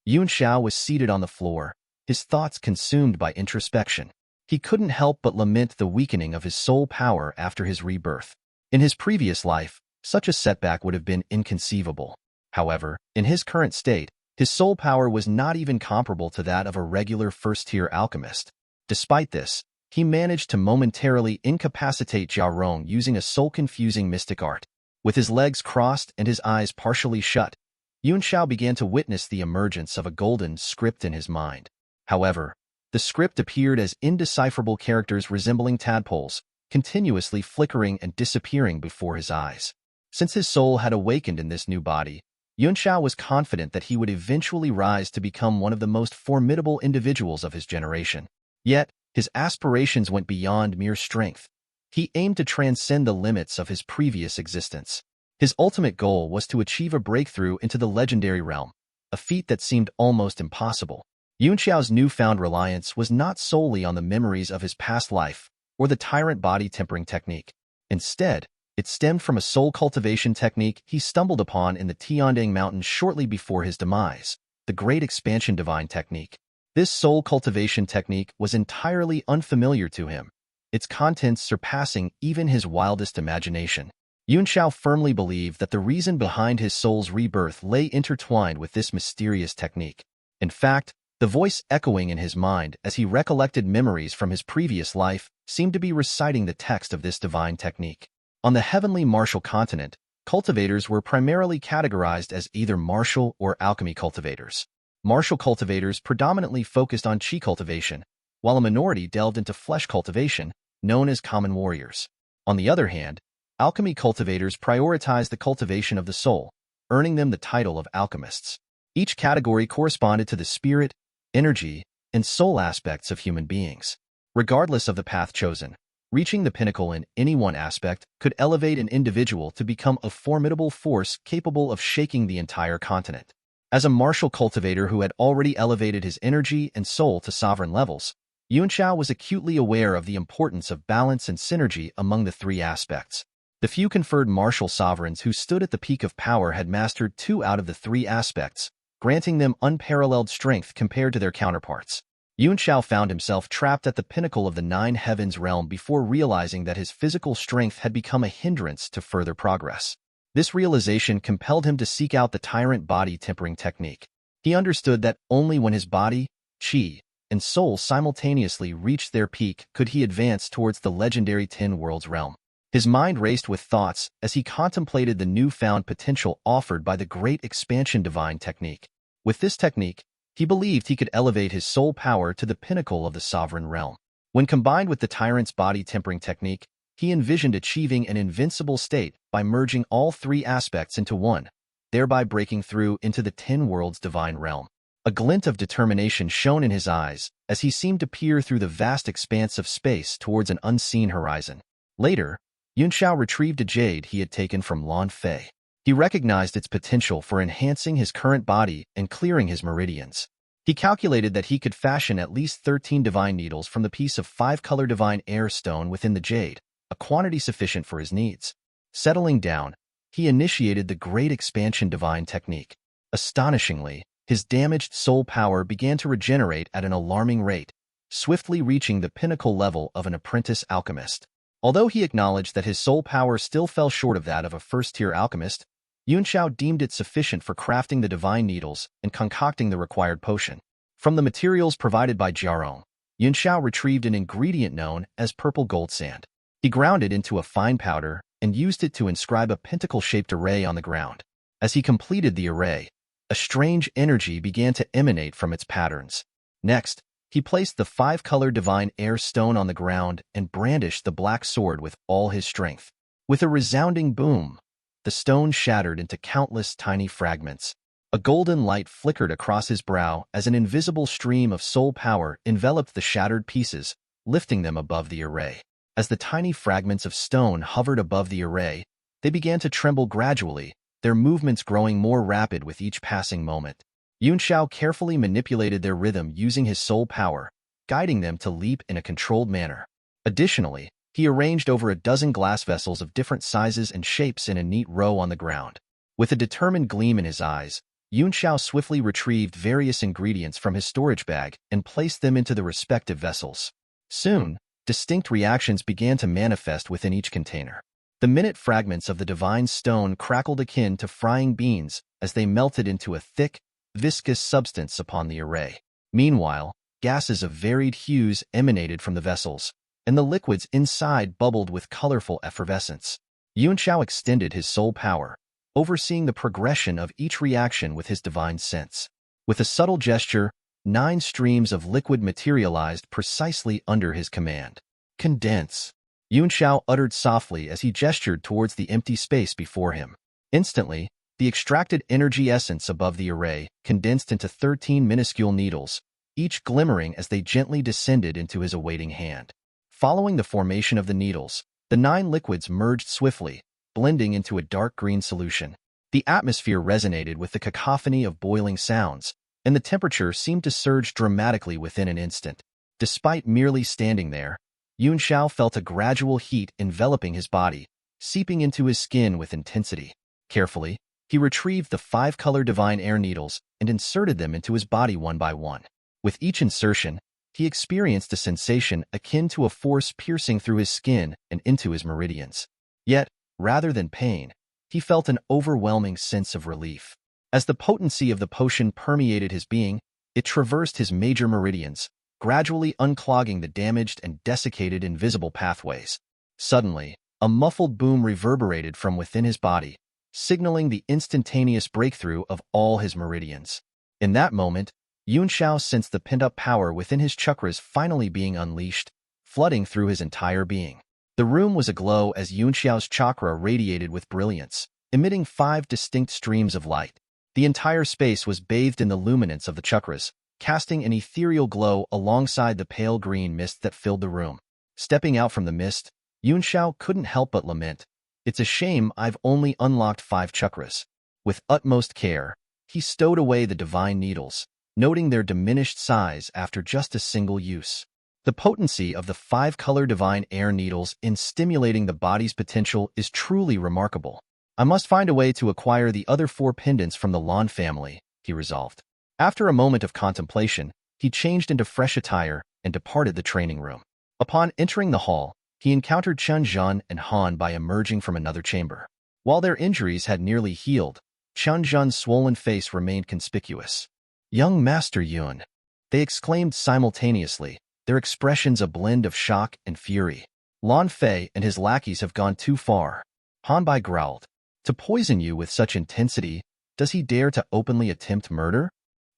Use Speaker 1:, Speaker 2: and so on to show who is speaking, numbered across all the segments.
Speaker 1: Yun Xiao was seated on the floor, his thoughts consumed by introspection. He couldn't help but lament the weakening of his soul power after his rebirth. In his previous life, such a setback would have been inconceivable. However, in his current state, his soul power was not even comparable to that of a regular first-tier alchemist. Despite this, he managed to momentarily incapacitate Jiarong using a soul-confusing mystic art. With his legs crossed and his eyes partially shut, Yun Xiao began to witness the emergence of a golden script in his mind. However, the script appeared as indecipherable characters resembling tadpoles, continuously flickering and disappearing before his eyes. Since his soul had awakened in this new body, Yun Xiao was confident that he would eventually rise to become one of the most formidable individuals of his generation. Yet, his aspirations went beyond mere strength. He aimed to transcend the limits of his previous existence. His ultimate goal was to achieve a breakthrough into the legendary realm, a feat that seemed almost impossible. Yun Xiao's newfound reliance was not solely on the memories of his past life or the tyrant body tempering technique. Instead, it stemmed from a soul cultivation technique he stumbled upon in the Tiandang Mountains shortly before his demise, the Great Expansion Divine Technique. This soul cultivation technique was entirely unfamiliar to him, its contents surpassing even his wildest imagination. Yun Xiao firmly believed that the reason behind his soul's rebirth lay intertwined with this mysterious technique. In fact, the voice echoing in his mind as he recollected memories from his previous life seemed to be reciting the text of this divine technique. On the heavenly martial continent, cultivators were primarily categorized as either martial or alchemy cultivators. Martial cultivators predominantly focused on qi cultivation, while a minority delved into flesh cultivation, known as common warriors. On the other hand, alchemy cultivators prioritized the cultivation of the soul, earning them the title of alchemists. Each category corresponded to the spirit, energy, and soul aspects of human beings. Regardless of the path chosen, reaching the pinnacle in any one aspect could elevate an individual to become a formidable force capable of shaking the entire continent. As a martial cultivator who had already elevated his energy and soul to sovereign levels, Yun Xiao was acutely aware of the importance of balance and synergy among the three aspects. The few conferred martial sovereigns who stood at the peak of power had mastered 2 out of the 3 aspects, granting them unparalleled strength compared to their counterparts. Yun Xiao found himself trapped at the pinnacle of the 9 heavens realm before realizing that his physical strength had become a hindrance to further progress. This realization compelled him to seek out the tyrant body tempering technique. He understood that only when his body, qi, and soul simultaneously reached their peak could he advance towards the legendary 10 Worlds realm. His mind raced with thoughts as he contemplated the newfound potential offered by the Great Expansion Divine Technique. With this technique, he believed he could elevate his soul power to the pinnacle of the sovereign realm. When combined with the tyrant's body tempering technique, he envisioned achieving an invincible state by merging all 3 aspects into one, thereby breaking through into the 10 Worlds divine realm. A glint of determination shone in his eyes as he seemed to peer through the vast expanse of space towards an unseen horizon. Later, Yun Xiao retrieved a jade he had taken from Lan Fei. He recognized its potential for enhancing his current body and clearing his meridians. He calculated that he could fashion at least 13 divine needles from the piece of 5-color divine air stone within the jade, a quantity sufficient for his needs. Settling down, he initiated the Great Expansion Divine Technique. Astonishingly, his damaged soul power began to regenerate at an alarming rate, swiftly reaching the pinnacle level of an apprentice alchemist. Although he acknowledged that his soul power still fell short of that of a first-tier alchemist, Yun Xiao deemed it sufficient for crafting the divine needles and concocting the required potion. From the materials provided by Jiarong, Yun Xiao retrieved an ingredient known as purple gold sand. He ground it into a fine powder and used it to inscribe a pentacle-shaped array on the ground. As he completed the array, a strange energy began to emanate from its patterns. Next, he placed the 5-color divine air stone on the ground and brandished the black sword with all his strength. With a resounding boom, the stone shattered into countless tiny fragments. A golden light flickered across his brow as an invisible stream of soul power enveloped the shattered pieces, lifting them above the array. As the tiny fragments of stone hovered above the array, they began to tremble gradually, their movements growing more rapid with each passing moment. Yun Xiao carefully manipulated their rhythm using his soul power, guiding them to leap in a controlled manner. Additionally, he arranged over a dozen glass vessels of different sizes and shapes in a neat row on the ground. With a determined gleam in his eyes, Yun Xiao swiftly retrieved various ingredients from his storage bag and placed them into the respective vessels. Soon, distinct reactions began to manifest within each container. The minute fragments of the divine stone crackled akin to frying beans as they melted into a thick, viscous substance upon the array. Meanwhile, gases of varied hues emanated from the vessels, and the liquids inside bubbled with colorful effervescence. Yun Xiao extended his soul power, overseeing the progression of each reaction with his divine sense. With a subtle gesture, 9 streams of liquid materialized precisely under his command. Condense. Yun Xiao uttered softly as he gestured towards the empty space before him. Instantly, the extracted energy essence above the array condensed into 13 minuscule needles, each glimmering as they gently descended into his awaiting hand. Following the formation of the needles, the 9 liquids merged swiftly, blending into a dark green solution. The atmosphere resonated with the cacophony of boiling sounds, and the temperature seemed to surge dramatically within an instant. Despite merely standing there, Yun Xiao felt a gradual heat enveloping his body, seeping into his skin with intensity. Carefully, he retrieved the 5-color divine air needles and inserted them into his body one by one. With each insertion, he experienced a sensation akin to a force piercing through his skin and into his meridians. Yet, rather than pain, he felt an overwhelming sense of relief. As the potency of the potion permeated his being, it traversed his major meridians, gradually unclogging the damaged and desiccated invisible pathways. Suddenly, a muffled boom reverberated from within his body, signaling the instantaneous breakthrough of all his meridians. In that moment, Yun Xiao sensed the pent-up power within his chakras finally being unleashed, flooding through his entire being. The room was aglow as Yun Xiao's chakra radiated with brilliance, emitting 5 distinct streams of light. The entire space was bathed in the luminance of the chakras, casting an ethereal glow alongside the pale green mist that filled the room. Stepping out from the mist, Yun Xiao couldn't help but lament, "It's a shame I've only unlocked 5 chakras." With utmost care, he stowed away the divine needles, noting their diminished size after just a single use. The potency of the 5-color divine air needles in stimulating the body's potential is truly remarkable. I must find a way to acquire the other 4 pendants from the Lan family, he resolved. After a moment of contemplation, he changed into fresh attire and departed the training room. Upon entering the hall, he encountered Chen Zhan and Han by emerging from another chamber. While their injuries had nearly healed, Chen Zhan's swollen face remained conspicuous. "Young Master Yun," they exclaimed simultaneously, their expressions a blend of shock and fury. "Lan Fei and his lackeys have gone too far," Han Bai growled. "To poison you with such intensity, does he dare to openly attempt murder?"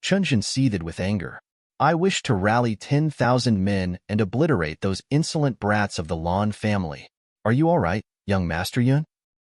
Speaker 1: Chen Zhan seethed with anger. "I wish to rally 10,000 men and obliterate those insolent brats of the Lan family. Are you all right, young Master Yun?"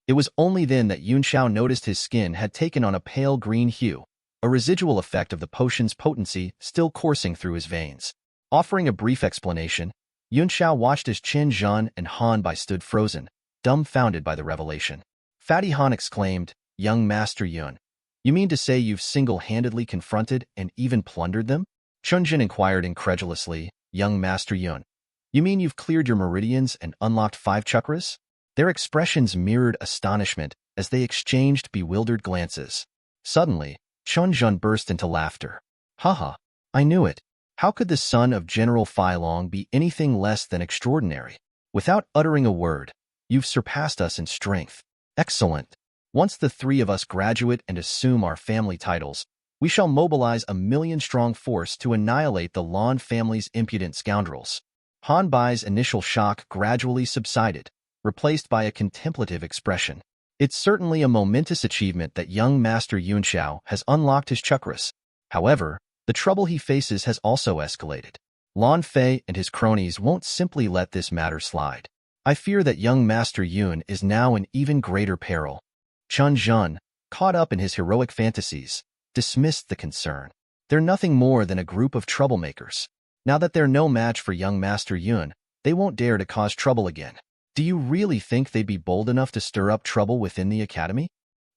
Speaker 1: It was only then that Yun Xiao noticed his skin had taken on a pale green hue, a residual effect of the potion's potency still coursing through his veins. Offering a brief explanation, Yun Xiao watched as Chen Zhan and Han Bai stood frozen, dumbfounded by the revelation. Fatty Han exclaimed, "Young Master Yun, you mean to say you've single-handedly confronted and even plundered them?" Chun Jin inquired incredulously, "Young Master Yun, you mean you've cleared your meridians and unlocked 5 chakras?" Their expressions mirrored astonishment as they exchanged bewildered glances. Suddenly, Chun Jin burst into laughter. "Haha, I knew it. How could the son of General Fai Long be anything less than extraordinary? Without uttering a word, you've surpassed us in strength. Excellent. Once the 3 of us graduate and assume our family titles, we shall mobilize a 1,000,000-strong force to annihilate the Lan family's impudent scoundrels." Han Bai's initial shock gradually subsided, replaced by a contemplative expression. "It's certainly a momentous achievement that young Master Yun Xiao has unlocked his chakras. However, the trouble he faces has also escalated. Lan Fei and his cronies won't simply let this matter slide. I fear that young Master Yun is now in even greater peril." Chun Zhan, caught up in his heroic fantasies, dismissed the concern. "They're nothing more than a group of troublemakers. Now that they're no match for young Master Yun, they won't dare to cause trouble again. Do you really think they'd be bold enough to stir up trouble within the academy?"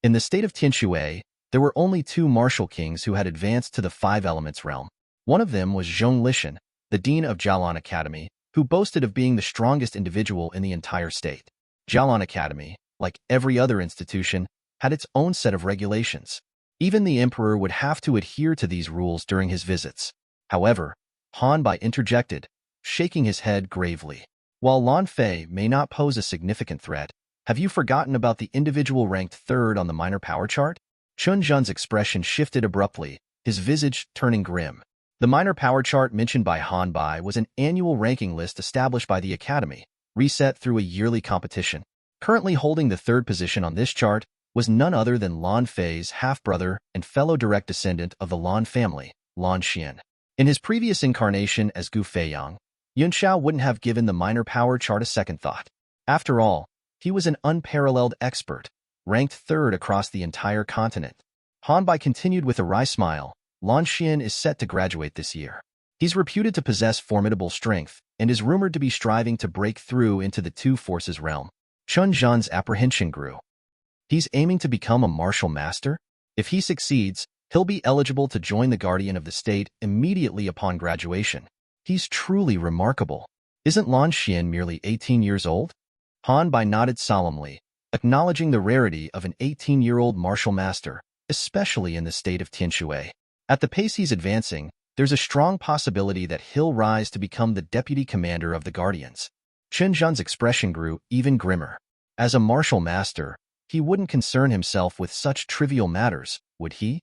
Speaker 1: In the state of Tianshui, there were only 2 martial kings who had advanced to the 5 Elements realm. One of them was Zhong Lishan, the dean of Jialan Academy, who boasted of being the strongest individual in the entire state. Jialan Academy, like every other institution, had its own set of regulations. Even the emperor would have to adhere to these rules during his visits. However, Han Bai interjected, shaking his head gravely. While Lan Fei may not pose a significant threat, have you forgotten about the individual ranked third on the minor power chart? Chun Jun's expression shifted abruptly, his visage turning grim. The minor power chart mentioned by Han Bai was an annual ranking list established by the Academy, reset through a yearly competition. Currently holding the third position on this chart was none other than Lan Fei's half-brother and fellow direct descendant of the Lan family, Lan Xian. In his previous incarnation as Gu Feiyang, Yun Xiao wouldn't have given the minor power chart a second thought. After all, he was an unparalleled expert, ranked third across the entire continent. Han Bai continued with a wry smile. Lan Xian is set to graduate this year. He's reputed to possess formidable strength and is rumored to be striving to break through into the two forces realm. Chun Zhan's apprehension grew. He's aiming to become a martial master? If he succeeds, he'll be eligible to join the Guardian of the State immediately upon graduation. He's truly remarkable. Isn't Lan Xian merely 18 years old? Han Bai nodded solemnly, acknowledging the rarity of an 18-year-old martial master, especially in the state of Tianshui. At the pace he's advancing, there's a strong possibility that he'll rise to become the deputy commander of the Guardians. Chun Zhan's expression grew even grimmer. As a martial master, he wouldn't concern himself with such trivial matters, would he?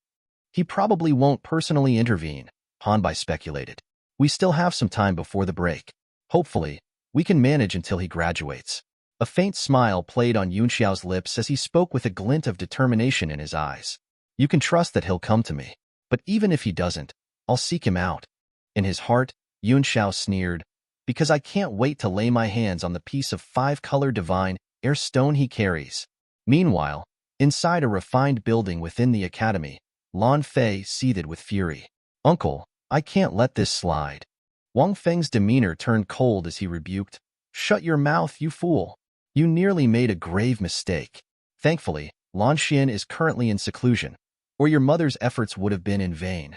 Speaker 1: He probably won't personally intervene, Han Bai speculated. We still have some time before the break. Hopefully, we can manage until he graduates. A faint smile played on Yun Xiao's lips as he spoke with a glint of determination in his eyes. You can trust that he'll come to me. But even if he doesn't, I'll seek him out. In his heart, Yun Xiao sneered, because I can't wait to lay my hands on the piece of five-color divine air stone he carries. Meanwhile, inside a refined building within the academy, Lan Fei seethed with fury. Uncle, I can't let this slide. Wang Feng's demeanor turned cold as he rebuked. Shut your mouth, you fool. You nearly made a grave mistake. Thankfully, Lan Xian is currently in seclusion, or your mother's efforts would have been in vain.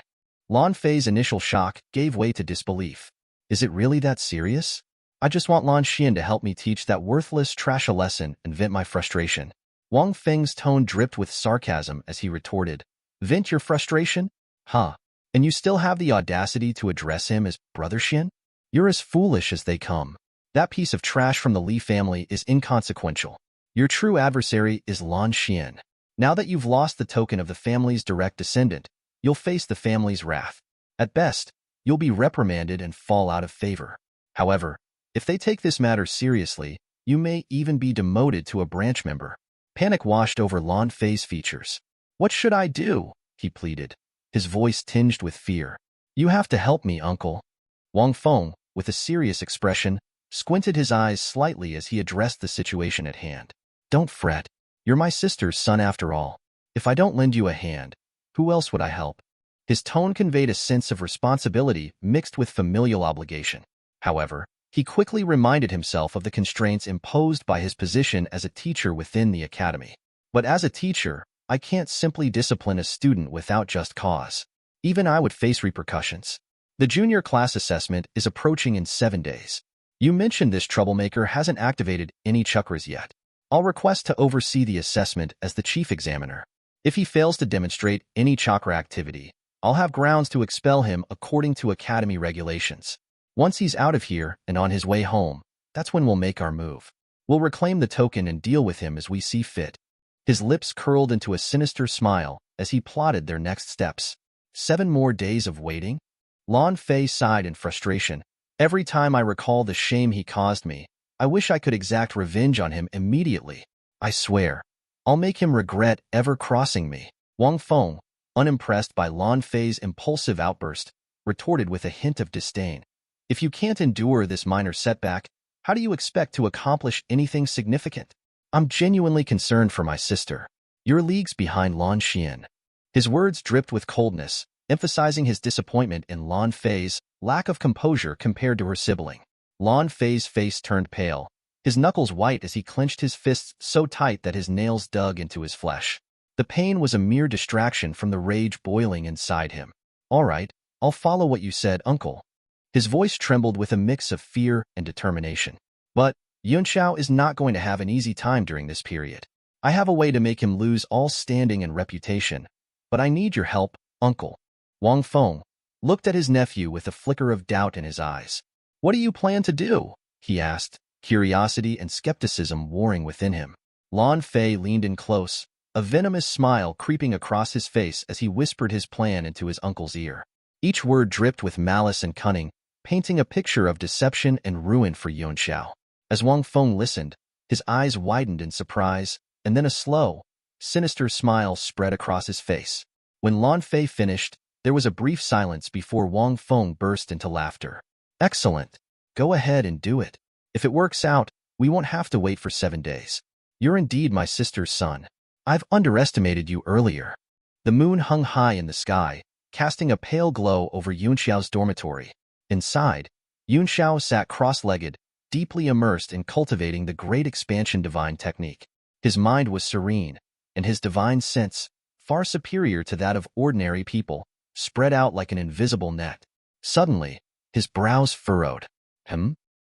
Speaker 1: Lan Fei's initial shock gave way to disbelief. Is it really that serious? I just want Lan Xian to help me teach that worthless trash a lesson and vent my frustration. Wang Feng's tone dripped with sarcasm as he retorted. Vent your frustration? Huh. And you still have the audacity to address him as Brother Xian? You're as foolish as they come. That piece of trash from the Li family is inconsequential. Your true adversary is Lan Xian. Now that you've lost the token of the family's direct descendant, you'll face the family's wrath. At best, you'll be reprimanded and fall out of favor. However, if they take this matter seriously, you may even be demoted to a branch member. Panic washed over Lan Fei's features. What should I do? He pleaded, his voice tinged with fear. You have to help me, uncle. Wang Feng, with a serious expression, squinted his eyes slightly as he addressed the situation at hand. Don't fret. You're my sister's son after all. If I don't lend you a hand, who else would I help? His tone conveyed a sense of responsibility mixed with familial obligation. However, he quickly reminded himself of the constraints imposed by his position as a teacher within the academy. But as a teacher, I can't simply discipline a student without just cause. Even I would face repercussions. The junior class assessment is approaching in 7 days. You mentioned this troublemaker hasn't activated any chakras yet. I'll request to oversee the assessment as the chief examiner. If he fails to demonstrate any chakra activity, I'll have grounds to expel him according to academy regulations. Once he's out of here and on his way home, that's when we'll make our move. We'll reclaim the token and deal with him as we see fit. His lips curled into a sinister smile as he plotted their next steps. 7 more days of waiting? Lan Fei sighed in frustration. Every time I recall the shame he caused me, I wish I could exact revenge on him immediately. I swear, I'll make him regret ever crossing me. Wang Feng, unimpressed by Lan Fei's impulsive outburst, retorted with a hint of disdain. If you can't endure this minor setback, how do you expect to accomplish anything significant? I'm genuinely concerned for my sister. You're leagues behind Lan Xian. His words dripped with coldness, emphasizing his disappointment in Lan Fei's lack of composure compared to her sibling. Lan Fei's face turned pale, his knuckles white as he clenched his fists so tight that his nails dug into his flesh. The pain was a mere distraction from the rage boiling inside him. All right, I'll follow what you said, uncle. His voice trembled with a mix of fear and determination. But Yun Xiao is not going to have an easy time during this period. I have a way to make him lose all standing and reputation, But I need your help, uncle. Wang Feng looked at his nephew with a flicker of doubt in his eyes. What do you plan to do? He asked, curiosity and skepticism warring within him. Lan Fei leaned in close, a venomous smile creeping across his face as he whispered his plan into his uncle's ear. Each word dripped with malice and cunning, painting a picture of deception and ruin for Yunxiao. As Wang Feng listened, his eyes widened in surprise, and then a slow, sinister smile spread across his face. When Lan Fei finished, there was a brief silence before Wang Feng burst into laughter. Excellent. Go ahead and do it. If it works out, we won't have to wait for 7 days. You're indeed my sister's son. I've underestimated you earlier. The moon hung high in the sky, casting a pale glow over Yunxiao's dormitory. Inside, Yunxiao sat cross-legged, deeply immersed in cultivating the great expansion divine technique. His mind was serene, and his divine sense, far superior to that of ordinary people, spread out like an invisible net. Suddenly, his brows furrowed.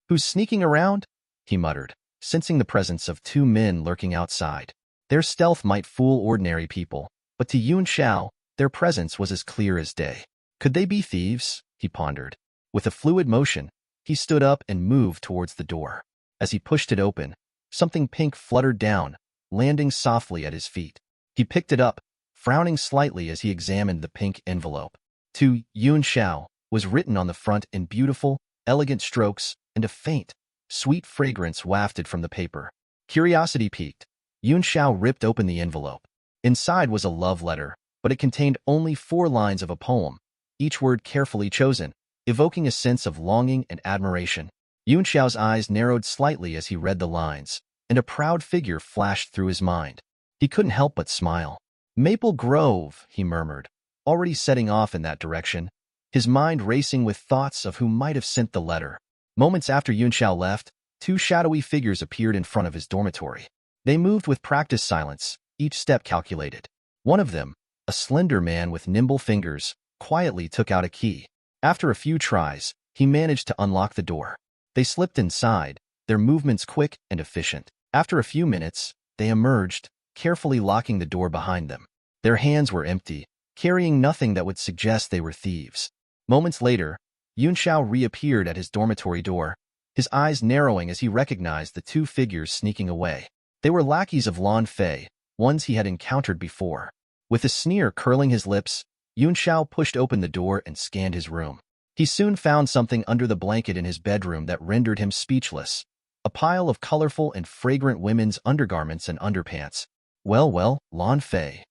Speaker 1: Who's sneaking around? He muttered, sensing the presence of 2 men lurking outside. Their stealth might fool ordinary people, but to Yunxiao, their presence was as clear as day. Could they be thieves? He pondered. With a fluid motion, he stood up and moved towards the door. As he pushed it open, something pink fluttered down, landing softly at his feet. He picked it up, frowning slightly as he examined the pink envelope. To Yunxiao was written on the front in beautiful, elegant strokes, and a faint, sweet fragrance wafted from the paper. Curiosity piqued. Yunxiao ripped open the envelope. Inside was a love letter, but it contained only 4 lines of a poem, each word carefully chosen, evoking a sense of longing and admiration. Yunxiao's eyes narrowed slightly as he read the lines, and a proud figure flashed through his mind. He couldn't help but smile. Maple Grove, he murmured, already setting off in that direction, his mind racing with thoughts of who might have sent the letter. Moments after Yunxiao left, 2 shadowy figures appeared in front of his dormitory. They moved with practiced silence, each step calculated. One of them, a slender man with nimble fingers, quietly took out a key. After a few tries, he managed to unlock the door. They slipped inside, their movements quick and efficient. After a few minutes, they emerged, carefully locking the door behind them. Their hands were empty, carrying nothing that would suggest they were thieves. Moments later, Yunxiao reappeared at his dormitory door, his eyes narrowing as he recognized the 2 figures sneaking away. They were lackeys of Lan Fei, ones he had encountered before. With a sneer curling his lips, Yunxiao pushed open the door and scanned his room. He soon found something under the blanket in his bedroom that rendered him speechless. A pile of colorful and fragrant women's undergarments and underpants. Well, Lan Fei,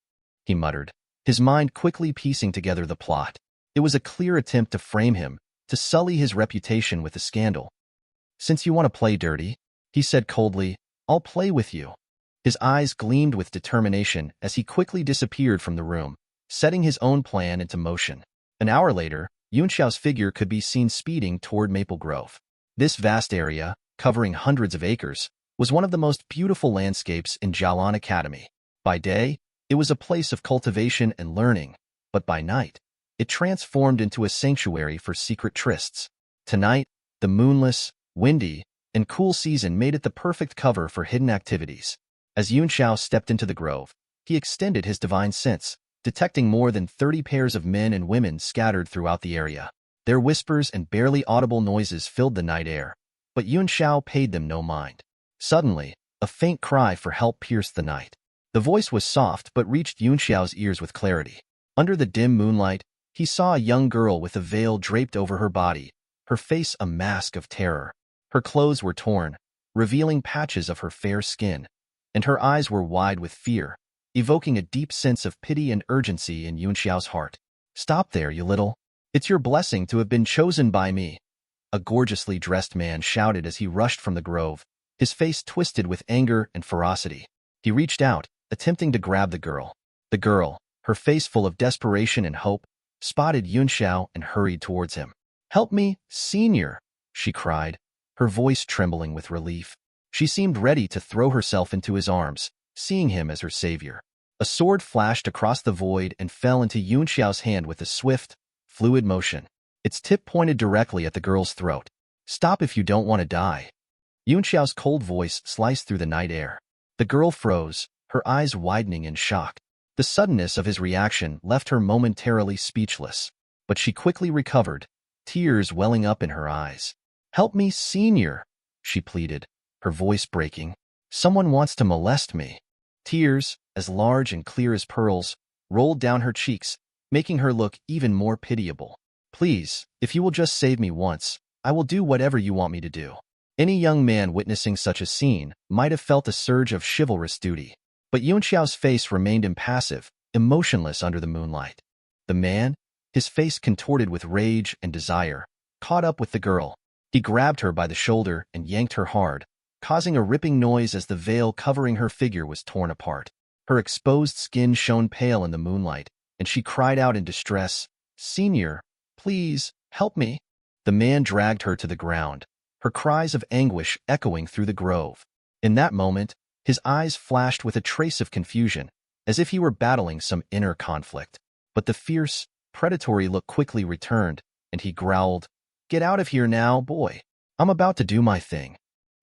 Speaker 1: he muttered, his mind quickly piecing together the plot. It was a clear attempt to frame him, to sully his reputation with a scandal. Since you want to play dirty, he said coldly, I'll play with you. His eyes gleamed with determination as he quickly disappeared from the room, setting his own plan into motion. An hour later, Yunxiao's figure could be seen speeding toward Maple Grove. This vast area, covering hundreds of acres, was one of the most beautiful landscapes in Jialan Academy. By day, it was a place of cultivation and learning, but by night, it transformed into a sanctuary for secret trysts. Tonight, the moonless, windy, and cool season made it the perfect cover for hidden activities. As Yunxiao stepped into the grove, he extended his divine sense, detecting more than 30 pairs of men and women scattered throughout the area. Their whispers and barely audible noises filled the night air, but Yunxiao paid them no mind. Suddenly, a faint cry for help pierced the night. The voice was soft but reached Yunxiao's ears with clarity. Under the dim moonlight, he saw a young girl with a veil draped over her body, her face a mask of terror. Her clothes were torn, revealing patches of her fair skin, and her eyes were wide with fear, evoking a deep sense of pity and urgency in Yunxiao's heart. Stop there, you little. It's your blessing to have been chosen by me, a gorgeously dressed man shouted as he rushed from the grove, his face twisted with anger and ferocity. He reached out, attempting to grab the girl. The girl, her face full of desperation and hope, spotted Yunxiao and hurried towards him. Help me, senior, she cried, her voice trembling with relief. She seemed ready to throw herself into his arms, seeing him as her savior. A sword flashed across the void and fell into Yunxiao's hand with a swift, fluid motion. Its tip pointed directly at the girl's throat. Stop if you don't want to die. Yunxiao's cold voice sliced through the night air. The girl froze, her eyes widening in shock. The suddenness of his reaction left her momentarily speechless, but she quickly recovered, tears welling up in her eyes. "Help me, senior," she pleaded, her voice breaking. "Someone wants to molest me." Tears, as large and clear as pearls, rolled down her cheeks, making her look even more pitiable. "Please, if you will just save me once, I will do whatever you want me to do." Any young man witnessing such a scene might have felt a surge of chivalrous duty. But Yunxiao's face remained impassive, emotionless under the moonlight. The man, his face contorted with rage and desire, caught up with the girl. He grabbed her by the shoulder and yanked her hard, causing a ripping noise as the veil covering her figure was torn apart. Her exposed skin shone pale in the moonlight, and she cried out in distress, "Senior, please, help me." The man dragged her to the ground, her cries of anguish echoing through the grove. In that moment, his eyes flashed with a trace of confusion, as if he were battling some inner conflict. But the fierce, predatory look quickly returned, and he growled, "Get out of here now, boy. I'm about to do my thing.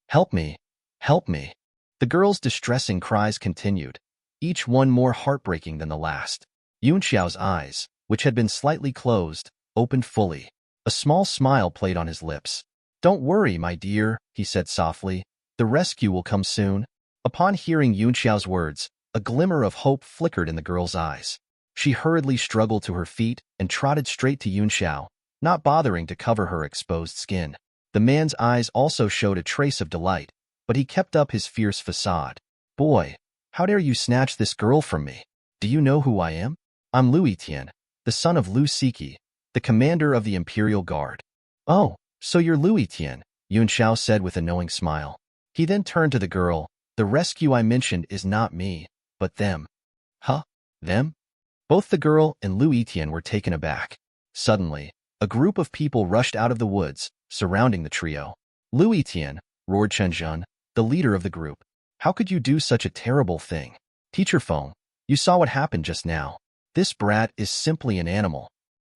Speaker 1: Help me, help me." The girl's distressing cries continued, each one more heartbreaking than the last. Yunxiao's eyes, which had been slightly closed, opened fully. A small smile played on his lips. "Don't worry, my dear," he said softly. "The rescue will come soon." Upon hearing Yunxiao's words, a glimmer of hope flickered in the girl's eyes. She hurriedly struggled to her feet and trotted straight to Yunxiao, not bothering to cover her exposed skin. The man's eyes also showed a trace of delight, but he kept up his fierce facade. "Boy, how dare you snatch this girl from me? Do you know who I am? I'm Lu Tian, the son of Lu Siki, the commander of the Imperial Guard." "Oh, so you're Lu Tian," Yunxiao said with a knowing smile. He then turned to the girl. "The rescue I mentioned is not me, but them." "Huh? Them?" Both the girl and Lu Tian were taken aback. Suddenly, a group of people rushed out of the woods, surrounding the trio. "Lu Tian," roared Chenjun, the leader of the group. "How could you do such a terrible thing? Teacher Feng, you saw what happened just now. This brat is simply an animal."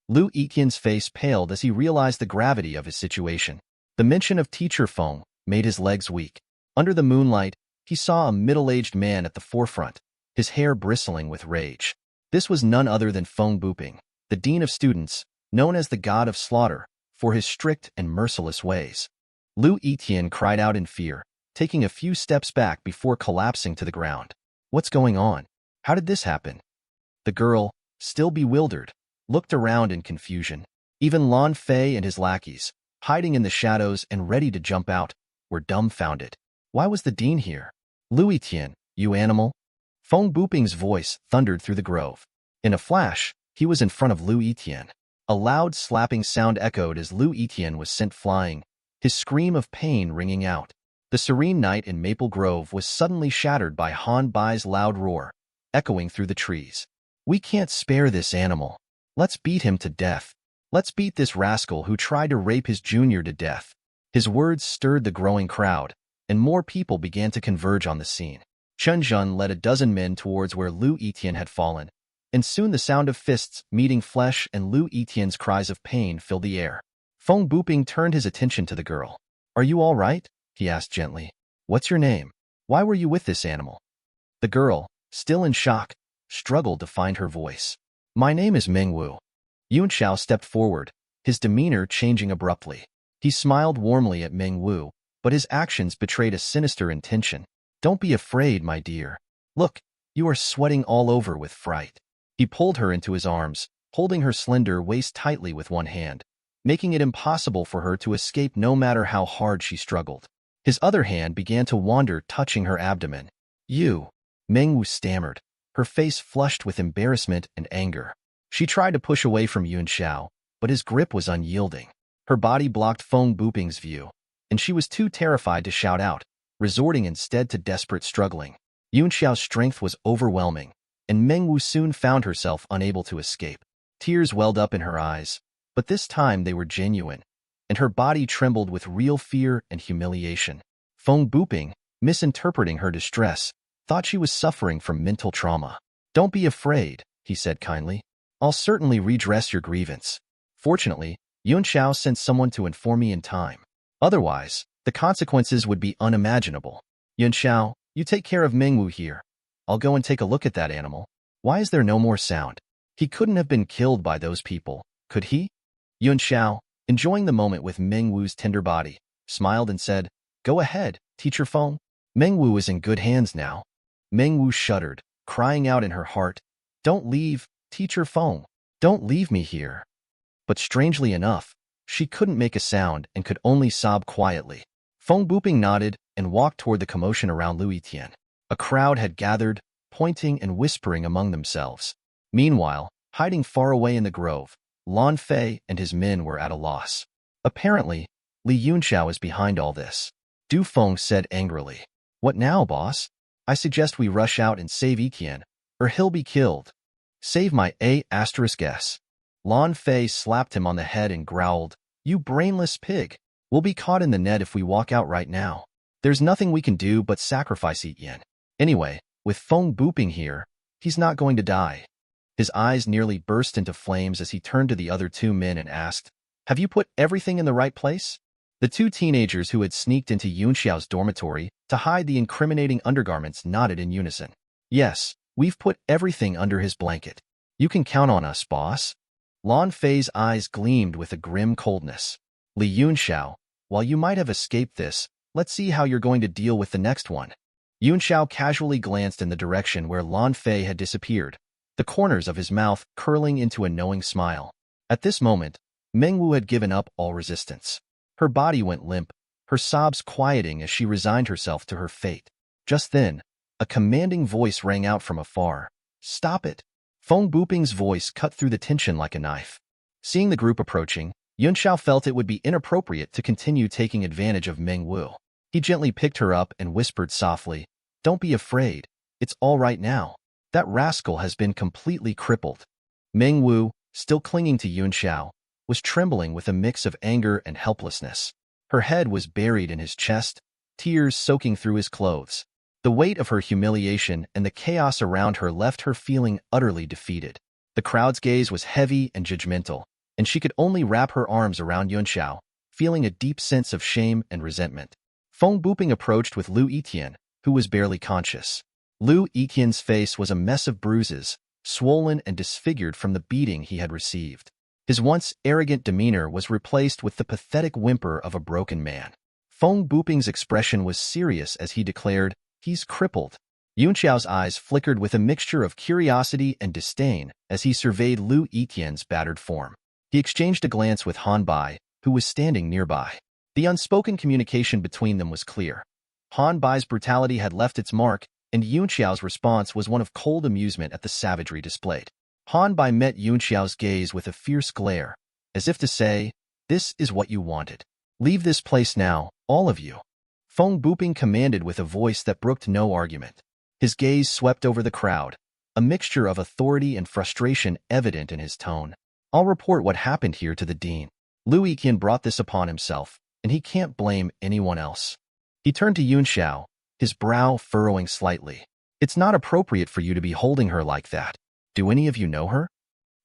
Speaker 1: Lu Tian's face paled as he realized the gravity of his situation. The mention of Teacher Feng made his legs weak. Under the moonlight, he saw a middle-aged man at the forefront, his hair bristling with rage. This was none other than Feng Buping, the dean of students, known as the god of slaughter, for his strict and merciless ways. Lu Tian cried out in fear, taking a few steps back before collapsing to the ground. "What's going on? How did this happen?" The girl, still bewildered, looked around in confusion. Even Lan Fei and his lackeys, hiding in the shadows and ready to jump out, were dumbfounded. Why was the dean here? "Lu Tian, you animal!" Feng Buping's voice thundered through the grove. In a flash, he was in front of Lu Tian. A loud slapping sound echoed as Lu Tian was sent flying, his scream of pain ringing out. The serene night in Maple Grove was suddenly shattered by Han Bai's loud roar, echoing through the trees. "We can't spare this animal. Let's beat him to death. Let's beat this rascal who tried to rape his junior to death." His words stirred the growing crowd, and more people began to converge on the scene. Chen Zhen led a dozen men towards where Lu Tian had fallen, and soon the sound of fists meeting flesh and Lu Tian's cries of pain filled the air. Feng Buping turned his attention to the girl. "Are you all right?" he asked gently. "What's your name? Why were you with this animal?" The girl, still in shock, struggled to find her voice. "My name is Manhwa." Yunxiao stepped forward, his demeanor changing abruptly. He smiled warmly at Manhwa, but his actions betrayed a sinister intention. "Don't be afraid, my dear. Look, you are sweating all over with fright." He pulled her into his arms, holding her slender waist tightly with one hand, making it impossible for her to escape no matter how hard she struggled. His other hand began to wander, touching her abdomen. "You," Mengwu stammered, her face flushed with embarrassment and anger. She tried to push away from Yunxiao, but his grip was unyielding. Her body blocked Feng Buping's view, and she was too terrified to shout out, resorting instead to desperate struggling. Yunxiao's strength was overwhelming, and Mengwu soon found herself unable to escape. Tears welled up in her eyes, but this time they were genuine, and her body trembled with real fear and humiliation. Feng Buping, misinterpreting her distress, thought she was suffering from mental trauma. "Don't be afraid," he said kindly. "I'll certainly redress your grievance." Fortunately, Yunxiao sent someone to inform me in time. Otherwise, the consequences would be unimaginable. "Yunxiao, you take care of Mengwu here. I'll go and take a look at that animal." Why is there no more sound? He couldn't have been killed by those people, could he? Yun Xiao, enjoying the moment with Meng Wu's tender body, smiled and said, "Go ahead, Teacher Feng. Meng Wu is in good hands now." Meng Wu shuddered, crying out in her heart, "Don't leave, Teacher Feng. Don't leave me here." But strangely enough, she couldn't make a sound and could only sob quietly. Feng Buping nodded and walked toward the commotion around Lu Yitian. A crowd had gathered, pointing and whispering among themselves. Meanwhile, hiding far away in the grove, Lan Fei and his men were at a loss. Apparently, Li Yunxiao is behind all this. Du Feng said angrily. "What now, boss? I suggest we rush out and save Yiqian, or he'll be killed." "Save my A**s." Lan Fei slapped him on the head and growled, "You brainless pig. We'll be caught in the net if we walk out right now. There's nothing we can do but sacrifice Yiqian. Anyway, with Feng Buping here, he's not going to die." His eyes nearly burst into flames as he turned to the other two men and asked, "Have you put everything in the right place?" The two teenagers who had sneaked into Yunxiao's dormitory to hide the incriminating undergarments nodded in unison. "Yes, we've put everything under his blanket. You can count on us, boss." Lan Fei's eyes gleamed with a grim coldness. "Li Yunxiao, while you might have escaped this, let's see how you're going to deal with the next one." Yunxiao casually glanced in the direction where Lan Fei had disappeared, the corners of his mouth curling into a knowing smile. At this moment, Meng Wu had given up all resistance. Her body went limp, her sobs quieting as she resigned herself to her fate. Just then, a commanding voice rang out from afar. "Stop it!" Feng Buping's voice cut through the tension like a knife. Seeing the group approaching, Yunxiao felt it would be inappropriate to continue taking advantage of Meng Wu. He gently picked her up and whispered softly, "Don't be afraid. It's all right now. That rascal has been completely crippled." Meng Wu, still clinging to Yunxiao, was trembling with a mix of anger and helplessness. Her head was buried in his chest, tears soaking through his clothes. The weight of her humiliation and the chaos around her left her feeling utterly defeated. The crowd's gaze was heavy and judgmental, and she could only wrap her arms around Yunxiao, feeling a deep sense of shame and resentment. Feng Buping approached with Lu Yitian, who was barely conscious. Lu Yitian's face was a mess of bruises, swollen and disfigured from the beating he had received. His once arrogant demeanor was replaced with the pathetic whimper of a broken man. Feng Buping's expression was serious as he declared, "He's crippled." Yunxiao's eyes flickered with a mixture of curiosity and disdain as he surveyed Lu Yitian's battered form. He exchanged a glance with Han Bai, who was standing nearby. The unspoken communication between them was clear. Han Bai's brutality had left its mark, and Yunxiao's response was one of cold amusement at the savagery displayed. Han Bai met Yunxiao's gaze with a fierce glare, as if to say, "This is what you wanted. Leave this place now, all of you." Feng Buping commanded with a voice that brooked no argument. His gaze swept over the crowd, a mixture of authority and frustration evident in his tone. "I'll report what happened here to the dean. Lu Yiqian brought this upon himself, and he can't blame anyone else." He turned to Yunxiao, his brow furrowing slightly. "It's not appropriate for you to be holding her like that. Do any of you know her?"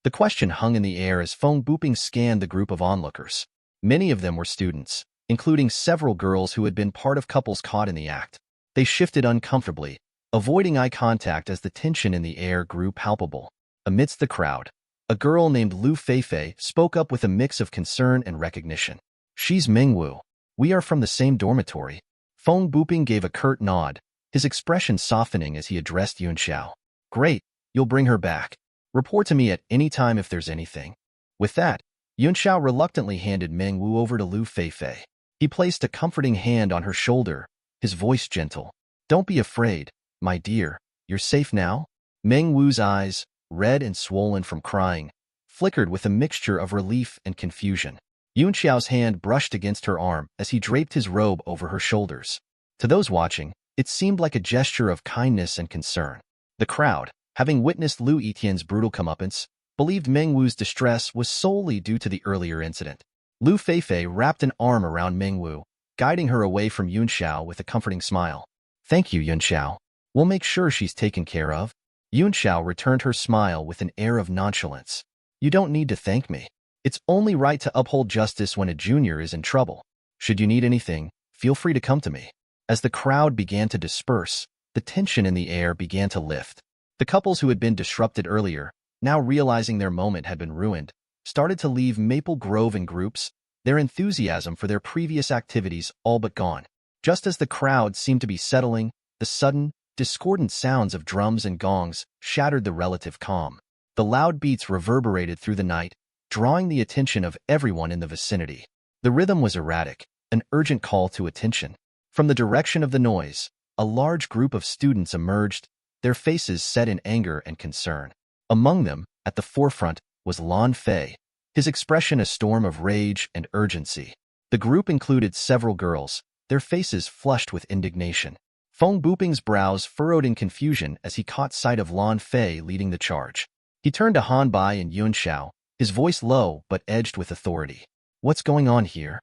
Speaker 1: The question hung in the air as Feng Buping scanned the group of onlookers. Many of them were students, including several girls who had been part of couples caught in the act. They shifted uncomfortably, avoiding eye contact as the tension in the air grew palpable. Amidst the crowd, a girl named Lu Feifei spoke up with a mix of concern and recognition. "She's Meng Wu. We are from the same dormitory." Feng Buping gave a curt nod, his expression softening as he addressed Yunxiao. "Great. You'll bring her back. Report to me at any time if there's anything." With that, Yunxiao reluctantly handed Meng Wu over to Lu Feifei. He placed a comforting hand on her shoulder, his voice gentle. "Don't be afraid, my dear. You're safe now?" Meng Wu's eyes, red and swollen from crying, flickered with a mixture of relief and confusion. Yunxiao's hand brushed against her arm as he draped his robe over her shoulders. To those watching, it seemed like a gesture of kindness and concern. The crowd, having witnessed Lu Yitian's brutal comeuppance, believed Meng Wu's distress was solely due to the earlier incident. Lu Feifei wrapped an arm around Meng Wu, guiding her away from Yunxiao with a comforting smile. "Thank you, Yunxiao. We'll make sure she's taken care of." Yunxiao returned her smile with an air of nonchalance. "You don't need to thank me. It's only right to uphold justice when a junior is in trouble. Should you need anything, feel free to come to me." As the crowd began to disperse, the tension in the air began to lift. The couples who had been disrupted earlier, now realizing their moment had been ruined, started to leave Maple Grove in groups, their enthusiasm for their previous activities all but gone. Just as the crowd seemed to be settling, the sudden, discordant sounds of drums and gongs shattered the relative calm. The loud beats reverberated through the night, drawing the attention of everyone in the vicinity. The rhythm was erratic, an urgent call to attention. From the direction of the noise, a large group of students emerged, their faces set in anger and concern. Among them, at the forefront, was Lan Fei, his expression a storm of rage and urgency. The group included several girls, their faces flushed with indignation. Feng Buping's brows furrowed in confusion as he caught sight of Lan Fei leading the charge. He turned to Han Bai and Yun Xiao, his voice low but edged with authority. What's going on here?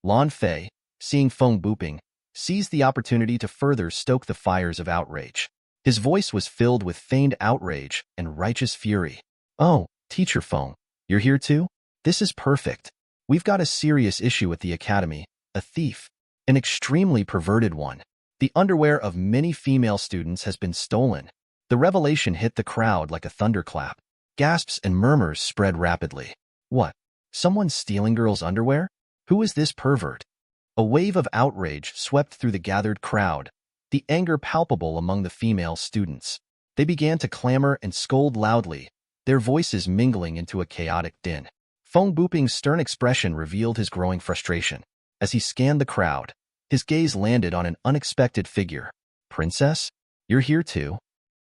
Speaker 1: Lan Fei, seeing Feng Buping, seized the opportunity to further stoke the fires of outrage. His voice was filled with feigned outrage and righteous fury. Oh, Teacher Feng, you're here too? This is perfect. We've got a serious issue at the academy, a thief, an extremely perverted one. The underwear of many female students has been stolen. The revelation hit the crowd like a thunderclap. Gasps and murmurs spread rapidly. What? Someone's stealing girls' underwear? Who is this pervert? A wave of outrage swept through the gathered crowd, the anger palpable among the female students. They began to clamor and scold loudly, their voices mingling into a chaotic din. Feng Buping's stern expression revealed his growing frustration. As he scanned the crowd, his gaze landed on an unexpected figure. Princess? You're here too?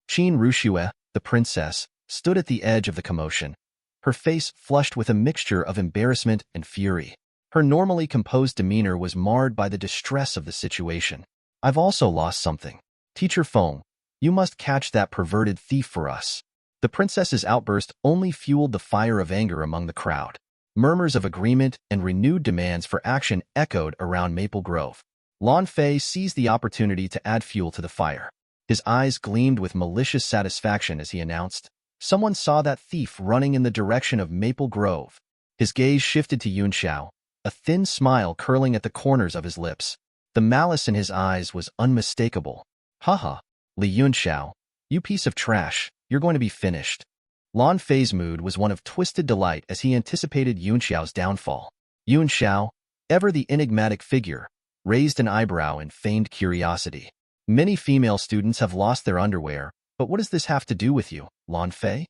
Speaker 1: Qin Ruxue, the princess, stood at the edge of the commotion, her face flushed with a mixture of embarrassment and fury. Her normally composed demeanor was marred by the distress of the situation. I've also lost something. Teacher Feng, you must catch that perverted thief for us. The princess's outburst only fueled the fire of anger among the crowd. Murmurs of agreement and renewed demands for action echoed around Maple Grove. Lan Fei seized the opportunity to add fuel to the fire. His eyes gleamed with malicious satisfaction as he announced, "Someone saw that thief running in the direction of Maple Grove." His gaze shifted to Yun Xiao, a thin smile curling at the corners of his lips. The malice in his eyes was unmistakable. Haha, Li Yun Xiao, you piece of trash, you're going to be finished. Lan Fei's mood was one of twisted delight as he anticipated Yun Xiao's downfall. Yun Xiao, ever the enigmatic figure, raised an eyebrow in feigned curiosity. Many female students have lost their underwear, but what does this have to do with you, Lan Fei?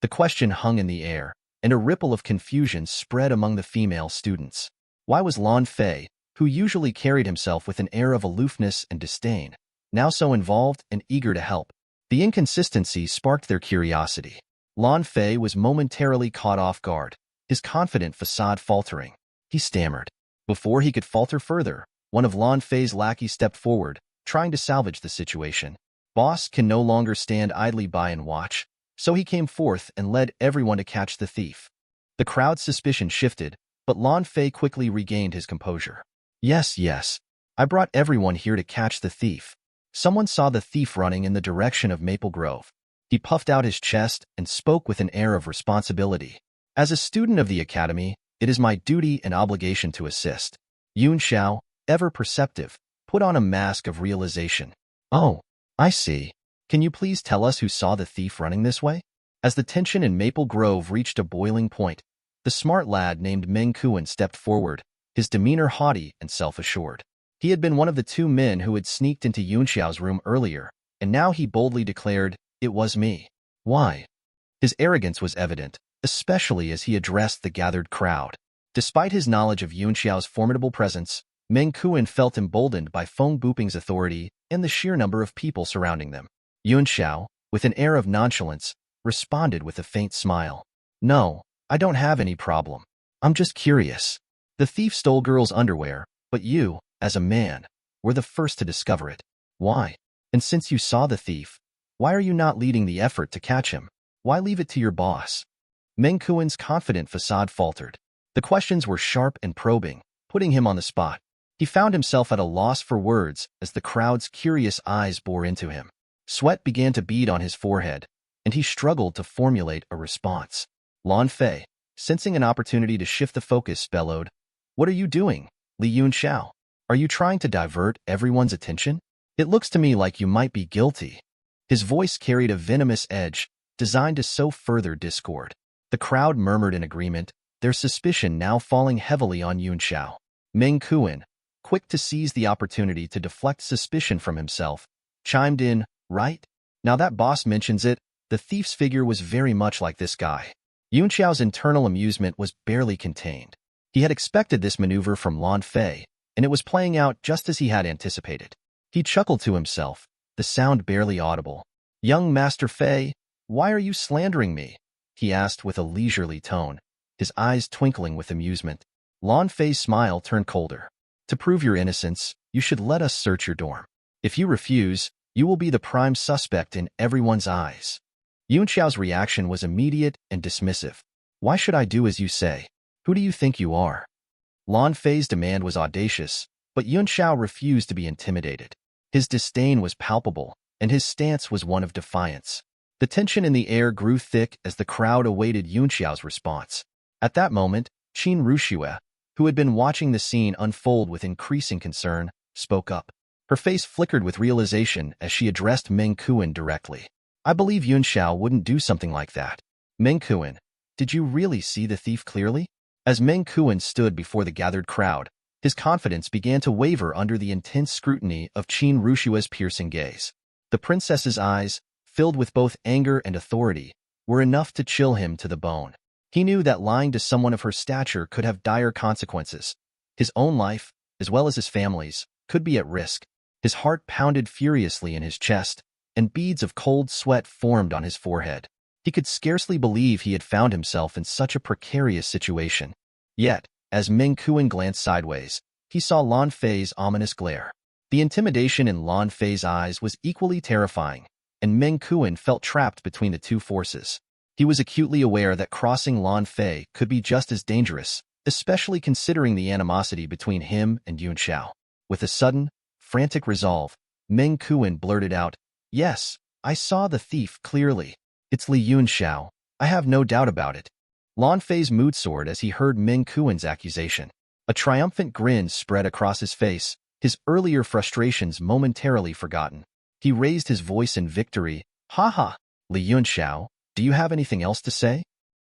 Speaker 1: The question hung in the air, and a ripple of confusion spread among the female students. Why was Lan Fei, who usually carried himself with an air of aloofness and disdain, now so involved and eager to help? The inconsistency sparked their curiosity. Lan Fei was momentarily caught off guard, his confident facade faltering. He stammered. Before he could falter further, one of Lan Fei's lackeys stepped forward, trying to salvage the situation. Boss can no longer stand idly by and watch, so he came forth and led everyone to catch the thief. The crowd's suspicion shifted, but Lan Fei quickly regained his composure. Yes, I brought everyone here to catch the thief. Someone saw the thief running in the direction of Maple Grove. He puffed out his chest and spoke with an air of responsibility. As a student of the academy, it is my duty and obligation to assist. Yun Xiao, ever perceptive, put on a mask of realization. Oh, I see. Can you please tell us who saw the thief running this way? As the tension in Maple Grove reached a boiling point, the smart lad named Meng Kuan stepped forward, his demeanor haughty and self-assured. He had been one of the two men who had sneaked into Yun Xiao's room earlier, and now he boldly declared, "It was me." Why? His arrogance was evident, especially as he addressed the gathered crowd. Despite his knowledge of Yun Xiao's formidable presence, Meng Kuan felt emboldened by Feng Buping's authority and the sheer number of people surrounding them. Yun Xiao, with an air of nonchalance, responded with a faint smile. No, I don't have any problem. I'm just curious. The thief stole girls' underwear, but you, as a man, were the first to discover it. Why? And since you saw the thief, why are you not leading the effort to catch him? Why leave it to your boss? Meng Kuan's confident facade faltered. The questions were sharp and probing, putting him on the spot. He found himself at a loss for words as the crowd's curious eyes bore into him. Sweat began to bead on his forehead, and he struggled to formulate a response. Lan Fei, sensing an opportunity to shift the focus, bellowed, "What are you doing, Li Yun Xiao? Are you trying to divert everyone's attention? It looks to me like you might be guilty." His voice carried a venomous edge, designed to sow further discord. The crowd murmured in agreement, their suspicion now falling heavily on Yun Xiao. Meng Kuan, quick to seize the opportunity to deflect suspicion from himself, chimed in, right? Now that boss mentions it, the thief's figure was very much like this guy. Yun Xiao's internal amusement was barely contained. He had expected this maneuver from Lan Fei, and it was playing out just as he had anticipated. He chuckled to himself, the sound barely audible. "Young Master Fei, why are you slandering me?" he asked with a leisurely tone, his eyes twinkling with amusement. Lan Fei's smile turned colder. "To prove your innocence, you should let us search your dorm. If you refuse, you will be the prime suspect in everyone's eyes." Yun Xiao's reaction was immediate and dismissive. "Why should I do as you say? Who do you think you are?" Lan Fei's demand was audacious, but Yun Xiao refused to be intimidated. His disdain was palpable, and his stance was one of defiance. The tension in the air grew thick as the crowd awaited Yun Xiao's response. At that moment, Qin Ruxue, who had been watching the scene unfold with increasing concern, spoke up. Her face flickered with realization as she addressed Meng Kuan directly. "I believe Yun Xiao wouldn't do something like that. Meng Kuan, did you really see the thief clearly?" As Meng Kuan stood before the gathered crowd, his confidence began to waver under the intense scrutiny of Qin Ruxue's piercing gaze. The princess's eyes, filled with both anger and authority, were enough to chill him to the bone. He knew that lying to someone of her stature could have dire consequences. His own life, as well as his family's, could be at risk. His heart pounded furiously in his chest, and beads of cold sweat formed on his forehead. He could scarcely believe he had found himself in such a precarious situation. Yet, as Meng Kuan glanced sideways, he saw Lan Fei's ominous glare. The intimidation in Lan Fei's eyes was equally terrifying, and Meng Kuan felt trapped between the two forces. He was acutely aware that crossing Lan Fei could be just as dangerous, especially considering the animosity between him and Yun Xiao. With a sudden, frantic resolve, Meng Kuan blurted out, "Yes, I saw the thief clearly. It's Li Yun Xiao, I have no doubt about it." Lan Fei's mood soared as he heard Meng Kuan's accusation. A triumphant grin spread across his face, his earlier frustrations momentarily forgotten. He raised his voice in victory. "Ha ha, Li Yun Xiao, do you have anything else to say?"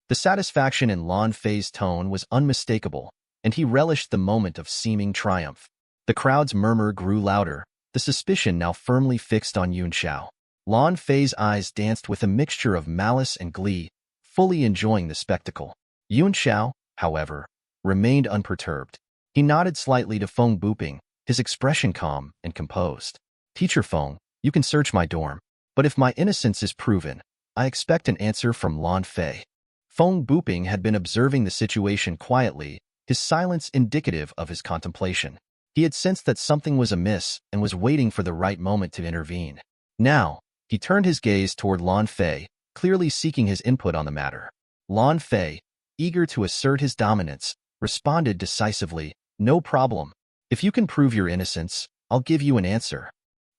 Speaker 1: The satisfaction in Lan Fei's tone was unmistakable, and he relished the moment of seeming triumph. The crowd's murmur grew louder, the suspicion now firmly fixed on Yun Xiao. Lan Fei's eyes danced with a mixture of malice and glee, fully enjoying the spectacle. Yun Xiao, however, remained unperturbed. He nodded slightly to Feng Buping, his expression calm and composed. "Teacher Feng, you can search my dorm, but if my innocence is proven, I expect an answer from Lan Fei." Feng Buping had been observing the situation quietly, his silence indicative of his contemplation. He had sensed that something was amiss and was waiting for the right moment to intervene. Now, he turned his gaze toward Lan Fei, clearly seeking his input on the matter. Lan Fei, eager to assert his dominance, responded decisively, "No problem. If you can prove your innocence, I'll give you an answer."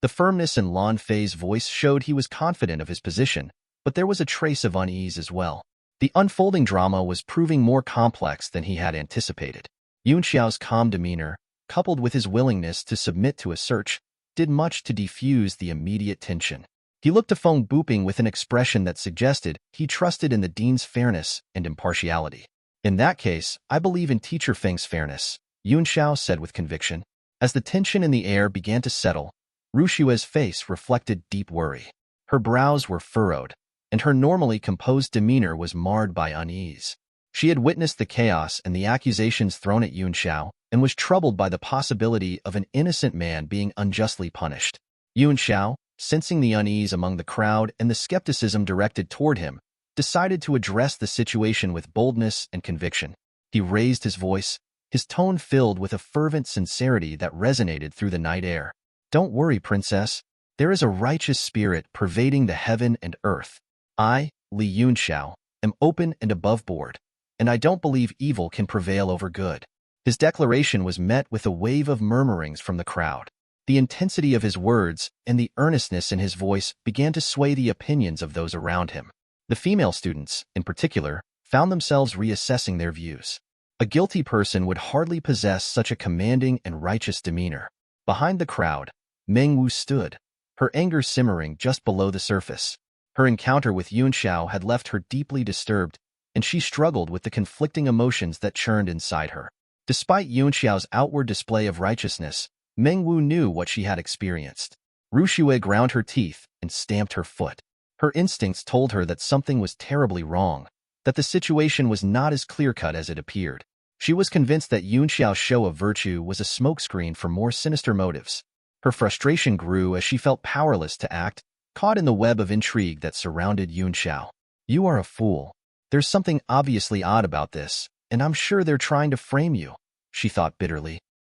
Speaker 1: The firmness in Lan Fei's voice showed he was confident of his position, but there was a trace of unease as well. The unfolding drama was proving more complex than he had anticipated. Yun Xiao's calm demeanor, coupled with his willingness to submit to a search, did much to defuse the immediate tension. He looked to Feng Buping with an expression that suggested he trusted in the dean's fairness and impartiality. "In that case, I believe in Teacher Feng's fairness," Yun Xiao said with conviction. As the tension in the air began to settle, Rushue's face reflected deep worry. Her brows were furrowed, and her normally composed demeanor was marred by unease. She had witnessed the chaos and the accusations thrown at Yun Xiao, and was troubled by the possibility of an innocent man being unjustly punished. Yun Xiao, sensing the unease among the crowd and the skepticism directed toward him, decided to address the situation with boldness and conviction. He raised his voice, his tone filled with a fervent sincerity that resonated through the night air. "Don't worry, princess. There is a righteous spirit pervading the heaven and earth. I, Li Yun Xiao, am open and above board, and I don't believe evil can prevail over good." His declaration was met with a wave of murmurings from the crowd. The intensity of his words and the earnestness in his voice began to sway the opinions of those around him. The female students, in particular, found themselves reassessing their views. A guilty person would hardly possess such a commanding and righteous demeanor. Behind the crowd, Meng Wu stood, her anger simmering just below the surface. Her encounter with Yun Xiao had left her deeply disturbed, and she struggled with the conflicting emotions that churned inside her. Despite Yun Xiao's outward display of righteousness, Mengwu knew what she had experienced. Ruxue ground her teeth and stamped her foot. Her instincts told her that something was terribly wrong, that the situation was not as clear-cut as it appeared. She was convinced that Yun Xiao's show of virtue was a smokescreen for more sinister motives. Her frustration grew as she felt powerless to act, caught in the web of intrigue that surrounded Yun Xiao. You are a fool. There's something obviously odd about this, and I'm sure they're trying to frame you, she thought bitterly.